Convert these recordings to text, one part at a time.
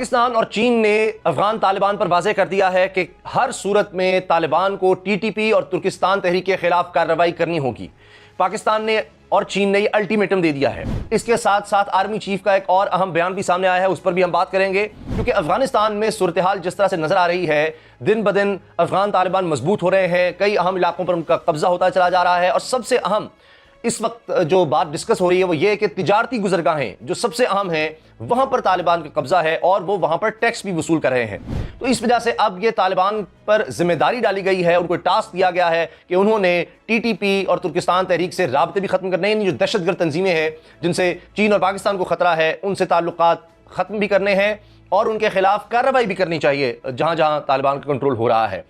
پاکستان اور چین نے افغان طالبان پر واضح کر دیا ہے کہ ہر صورت میں طالبان کو ٹی ٹی پی اور ترکستان تحریک کے خلاف کارروائی کرنی ہوگی۔ پاکستان نے اور چین نے یہ الٹیمیٹم دے دیا ہے۔ اس کے ساتھ ساتھ آرمی چیف کا ایک اور اہم بیان بھی سامنے آیا ہے، اس پر بھی ہم بات کریں گے، کیونکہ افغانستان میں صورتحال جس طرح سے نظر آ رہی ہے، دن بدن افغان طالبان مضبوط ہو رہے ہیں، کئی اہم علاقوں پر ان کا قبضہ ہوتا چلا جا رہا ہے، اور سب سے اہم اس وقت جو بات ڈسکس ہو رہی ہے وہ یہ کہ تجارتی گزرگاہیں جو سب سے اہم ہیں وہاں پر طالبان کا قبضہ ہے اور وہ وہاں پر ٹیکس بھی وصول کر رہے ہیں۔ تو اس وجہ سے اب یہ طالبان پر ذمہ داری ڈالی گئی ہے، ان کو ٹاسک دیا گیا ہے کہ انہوں نے ٹی ٹی پی اور ترکستان تحریک سے رابطے بھی ختم کرنے ہیں، جو دہشت گرد تنظیمیں ہیں جن سے چین اور پاکستان کو خطرہ ہے، ان سے تعلقات ختم بھی کرنے ہیں اور ان کے خلاف کارروائی بھی کرنی چاہیے جہاں جہاں طالبان کا کنٹرول ہو رہا ہے۔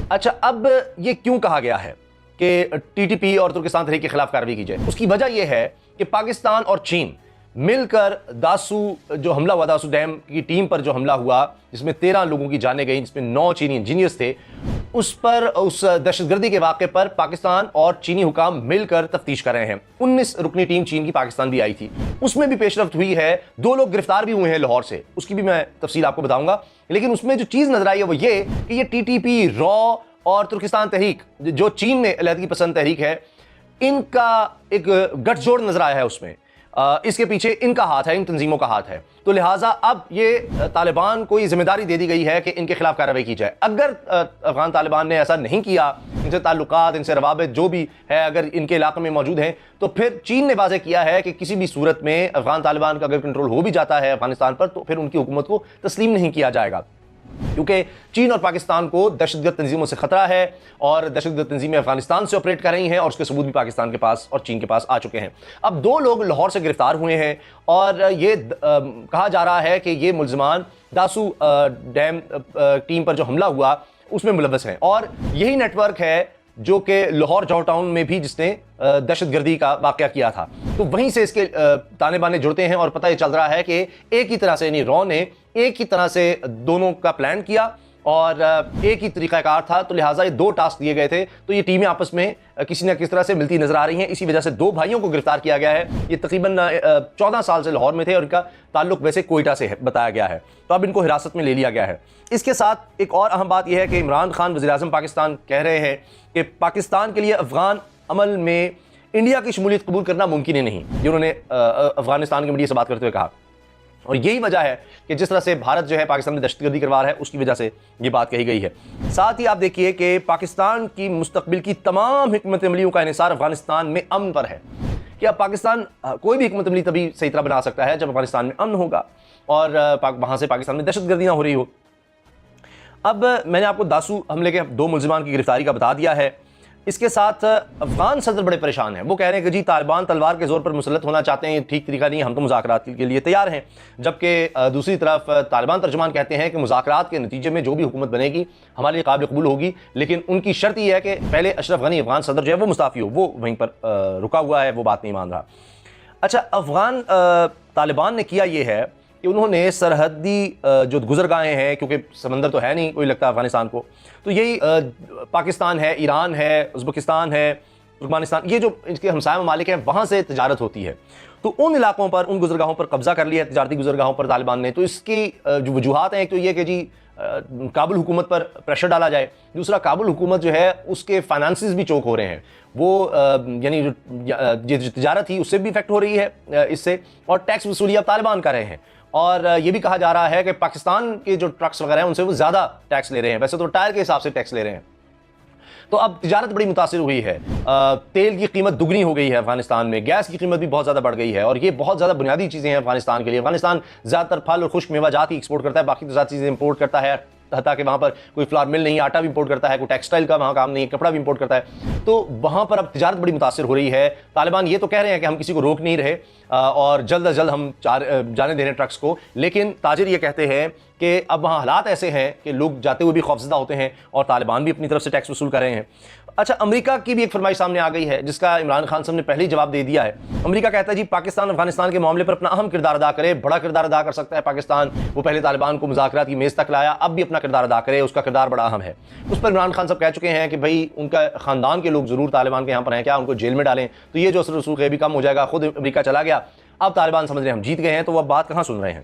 اچھا، اب یہ کیوں کہا گیا ہے کہ ٹی ٹی پی اور ترکستان تحریک کے خلاف کارروائی کی جائے؟ اس کی وجہ یہ ہے کہ پاکستان اور چین مل کر داسو جو حملہ ہوا، داسو ڈیم کی ٹیم پر جو حملہ ہوا جس میں 13 لوگوں کی جانیں گئیں، جس میں 9 چینی انجینئرز تھے، اس دہشت گردی کے واقعے پر پاکستان اور چینی حکام مل کر تفتیش کر رہے ہیں۔ 19 رکنی ٹیم چین کی پاکستان بھی آئی تھی، اس میں بھی پیش رفت ہوئی ہے، 2 لوگ گرفتار بھی ہوئے ہیں لاہور سے، اس کی بھی میں تفصیل آپ کو بتاؤں گا۔ لیکن اس میں جو چیز نظر آئی ہے وہ یہ کہ یہ ٹی ٹی پی، را اور ترکستان تحریک جو چین میں علیحدگی پسند تحریک ہے، ان کا ایک گٹھ جوڑ نظر آیا ہے، اس میں اس کے پیچھے ان کا ہاتھ ہے، ان تنظیموں کا ہاتھ ہے۔ تو لہٰذا اب یہ طالبان کو یہ ذمہ داری دے دی گئی ہے کہ ان کے خلاف کارروائی کی جائے۔ اگر افغان طالبان نے ایسا نہیں کیا، ان سے تعلقات، ان سے روابط جو بھی ہے اگر ان کے علاقے میں موجود ہیں، تو پھر چین نے واضح کیا ہے کہ کسی بھی صورت میں افغان طالبان کا اگر کنٹرول ہو بھی جاتا ہے افغانستان پر تو پھر ان کی حکومت کو تسلیم نہیں کیا جائے گا، کیونکہ چین اور پاکستان کو دہشت گرد تنظیموں سے خطرہ ہے اور دہشت گرد تنظیمیں افغانستان سے آپریٹ کر رہی ہیں، اور اس کے ثبوت بھی پاکستان کے پاس اور چین کے پاس آ چکے ہیں۔ اب 2 لوگ لاہور سے گرفتار ہوئے ہیں اور یہ کہا جا رہا ہے کہ یہ ملزمان داسو ڈیم ٹیم پر جو حملہ ہوا اس میں ملوث ہیں، اور یہی نیٹ ورک ہے جو کہ لاہور جو ٹاؤن میں بھی جس نے دہشت گردی کا واقعہ کیا تھا، تو وہیں سے اس کے تانے بانے جڑتے ہیں، اور پتہ یہ چل رہا ہے کہ ایک ہی طرح سے یعنی را نے ایک ہی طرح سے دونوں کا پلان کیا اور ایک ہی طریقہ کار تھا، تو لہٰذا یہ 2 ٹاسک دیے گئے تھے، تو یہ ٹیمیں آپس میں کسی نہ کس طرح سے ملتی نظر آ رہی ہیں۔ اسی وجہ سے 2 بھائیوں کو گرفتار کیا گیا ہے، یہ تقریباً 14 سال سے لاہور میں تھے اور ان کا تعلق ویسے کوئٹہ سے بتایا گیا ہے، تو اب ان کو حراست میں لے لیا گیا ہے۔ اس کے ساتھ ایک اور اہم بات یہ ہے کہ عمران خان وزیر اعظم پاکستان کہہ رہے ہیں کہ پاکستان کے لیے افغان عمل میں انڈیا کی شمولیت قبول کرنا ممکن ہی نہیں، یہ انہوں نے افغانستان کی میڈیا سے بات کرتے ہوئے کہا، اور یہی وجہ ہے کہ جس طرح سے بھارت جو ہے پاکستان میں دہشت گردی کروا رہا ہے اس کی وجہ سے یہ بات کہی گئی ہے۔ ساتھ ہی آپ دیکھیے کہ پاکستان کی مستقبل کی تمام حکمت عملیوں کا انحصار افغانستان میں امن پر ہے، کہ اب پاکستان کوئی بھی حکمت عملی تبھی صحیح طرح بنا سکتا ہے جب افغانستان میں امن ہوگا اور وہاں سے پاکستان میں دہشت گردی نہ ہو رہی ہو۔ اب میں نے آپ کو داسو حملے کے 2 ملزمان کی گرفتاری کا بتا دیا ہے۔ اس کے ساتھ افغان صدر بڑے پریشان ہیں، وہ کہہ رہے ہیں کہ جی طالبان تلوار کے زور پر مسلط ہونا چاہتے ہیں، یہ ٹھیک طریقہ نہیں ہے، ہم تو مذاکرات کے لیے تیار ہیں، جبکہ دوسری طرف طالبان ترجمان کہتے ہیں کہ مذاکرات کے نتیجے میں جو بھی حکومت بنے گی ہمارے لیے قابل قبول ہوگی، لیکن ان کی شرط یہ ہے کہ پہلے اشرف غنی افغان صدر جو ہے وہ مستعفی ہو، وہ وہیں پر رکا ہوا ہے، وہ بات نہیں مان رہا۔ اچھا، افغان طالبان نے کیا یہ ہے کہ انہوں نے سرحدی جو گزرگاہیں ہیں، کیونکہ سمندر تو ہے نہیں کوئی لگتا افغانستان کو، تو یہی پاکستان ہے، ایران ہے، ازبکستان ہے، ترکمانستان، یہ جو ان کے ہمسایہ ممالک ہیں وہاں سے تجارت ہوتی ہے، تو ان علاقوں پر، ان گزرگاہوں پر قبضہ کر لیا ہے، تجارتی گزرگاہوں پر طالبان نے۔ تو اس کی جو وجوہات ہیں، ایک تو یہ کہ جی کابل حکومت پر پریشر ڈالا جائے، دوسرا کابل حکومت جو ہے اس کے فائنانسز بھی چوک ہو رہے ہیں، وہ یعنی جو تجارت تھی اس سے بھی افیکٹ ہو رہی ہے اس سے، اور ٹیکس وصولی اب طالبان کر رہے ہیں، اور یہ بھی کہا جا رہا ہے کہ پاکستان کے جو ٹرکس وغیرہ ہیں ان سے وہ زیادہ ٹیکس لے رہے ہیں، ویسے تو ٹائر کے حساب سے ٹیکس لے رہے ہیں۔ تو اب تجارت بڑی متاثر ہوئی ہے، تیل کی قیمت دگنی ہو گئی ہے افغانستان میں، گیس کی قیمت بھی بہت زیادہ بڑھ گئی ہے، اور یہ بہت زیادہ بنیادی چیزیں ہیں افغانستان کے لیے۔ افغانستان زیادہ تر پھل اور خشک میوہ جات ہی ایکسپورٹ کرتا ہے، باقی تو زیادہ چیزیں امپورٹ کرتا ہے، حتیٰ کہ وہاں پر کوئی فلار مل نہیں ہے، آٹا بھی امپورٹ کرتا ہے، کوئی ٹیکسٹائل کا وہاں کام نہیں ہے، کپڑا بھی امپورٹ کرتا ہے، تو وہاں پر اب تجارت بڑی متاثر ہو رہی ہے۔ طالبان یہ تو کہہ رہے ہیں کہ ہم کسی کو روک نہیں رہے اور جلد از جلد ہم جانے دے رہے ہیں ٹرکس کو، لیکن تاجر یہ کہتے ہیں کہ اب وہاں حالات ایسے ہیں کہ لوگ جاتے ہوئے بھی خوفزدہ ہوتے ہیں اور طالبان بھی اپنی طرف سے ٹیکس وصول کر رہے ہیں۔ اچھا، امریکہ کی بھی ایک فرمائش سامنے آ گئی ہے جس کا عمران خان صاحب نے پہلے ہی جواب دے دیا ہے۔ امریکہ کہتا ہے جی پاکستان افغانستان کے معاملے پر اپنا اہم کردار ادا کرے، بڑا کردار ادا کر سکتا ہے پاکستان، وہ پہلے طالبان کو مذاکرات کی میز تک لایا، اب بھی اپنا کردار ادا کرے، اس کا کردار بڑا اہم ہے۔ اس پر عمران خان صاحب کہہ چکے ہیں کہ بھائی ان کا خاندان کے لوگ ضرور طالبان کے یہاں پر ہیں، کیا ان کو جیل میں ڈالیں تو یہ جو اثر رسوخ ہے بھی کم ہو جائے گا۔ خود امریکہ چلا گیا، اب طالبان سمجھ رہے ہیں ہم جیت گئے ہیں، تو وہ اب بات کہاں سن رہے ہیں۔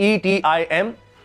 ETIM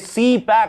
CPAC